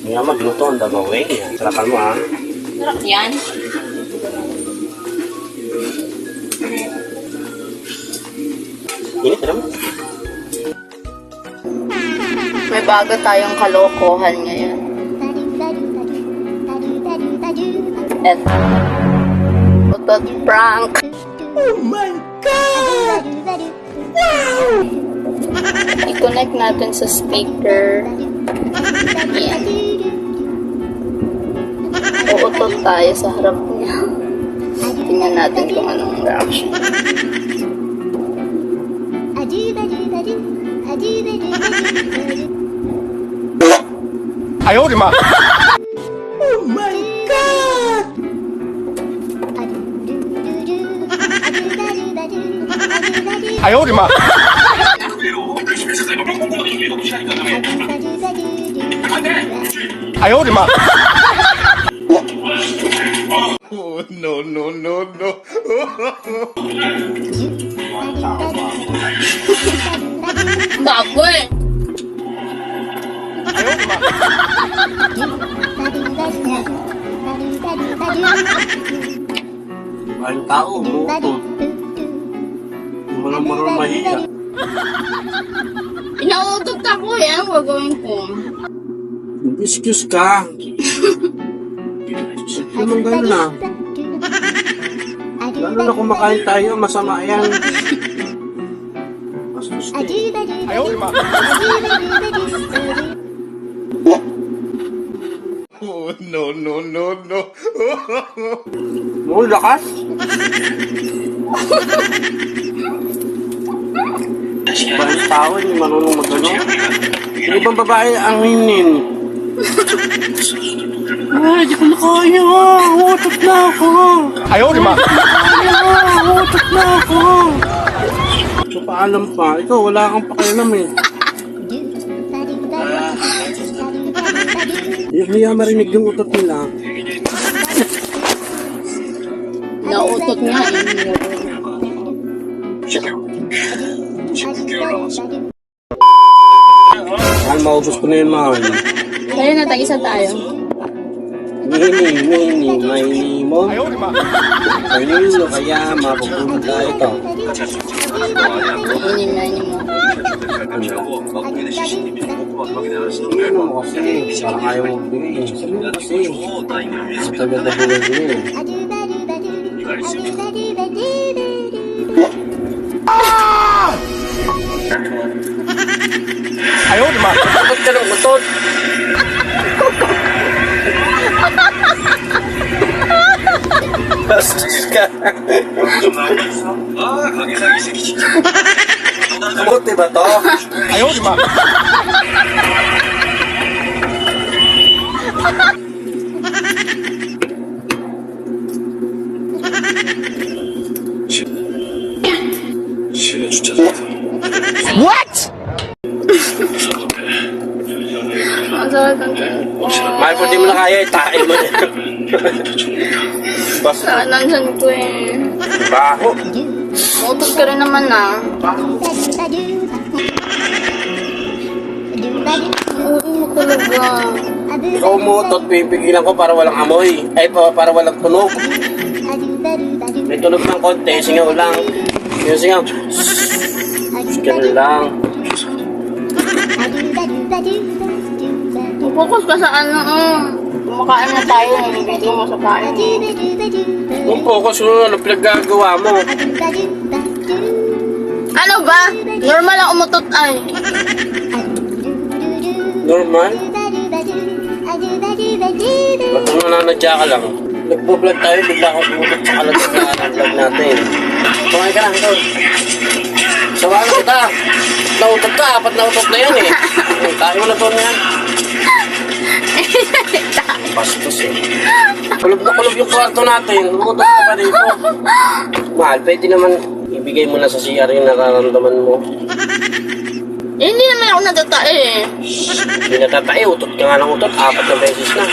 Nga magluto ang dagawin. Sarapan mo ha. Sarap yan. Init naman. May bago tayong kalokohan ngayon. Eto. Utot prank. Oh my God! Wow! I-connect natin sa speaker. Yan. Uutot tayo sa harap niya. Tingnan natin kung anong reaction. Ayaw, di ma! Oh my God! Ayaw, di ma! Ayaw, di ma! Oh, no, no, no, no. Bago eh. Ayaw, di ma! Ang tao, umuto. Marang mahiya. Inautot ako eh. Anong gagawin ko? Excuse ka. Naman gano'n na. Lalo na kumakain tayo, masama yan. Bastos ka. Ayaw, di ma! Oh, no, no, no, no. Mo, lakas. Ibang tao, hindi marunong magano. Yung ibang babae, ang hinin. Ay, di ko na kaya. Utot na ako. Ayaw, di ma. Utot na ako. So, paalam pa. Ikaw, wala kang pakialam eh. Hiya marinig yung utot nila. Nautot nga eh. Mahal, maubos ko na yun, mahal. Kaya na, tag-isa tayo. Mahini mo. Mahini mo, kaya mapupunta ito. Inim mo. Sabihin mo kasi, parang ayaw mo bigay. Sabihin mo kasi, taga-tagulan mo eh. Ayaw, di ma. Utot ka ng utot. Bastos ka. Buti ba to? Ayaw, di ma. What? Ang sarap ng tiyan ko. Mahal, kung di mo na kaya, itain mo na. Saan nandyan ko eh. Baho. Mautot ka rin naman ah. Oo mo talaga. Ikaw umutot, pipigilan ko para walang amoy. Ay, para walang tunog. May tunog ng konti, singaw lang. Yung singaw. Ganun lang. Focus ka sa ano kumakain na tayo, nilibigay mo sa kain. Kung focus mo, ano pinaggagawa mo? Ano ba? Normal ang umutot ay. Normal? Ba't kung nananadya ka lang? Nagpo-vlog tayo, bigla akong umutot sa kalagyan ng vlog natin. Kumain ka lang, ito. Sawa na kita. Nautot ka, apat na utot na yan eh. Tayo mo na to yan. Bastos eh. Kulog na kulog yung kwarto natin. Umutot ka pa dito. Mahal, pwede naman ibigay mo na sa CR yung nararamdaman mo. Hindi naman ako natatae eh. Hindi natatae, utot ka nga ng utot, 4 na beses na.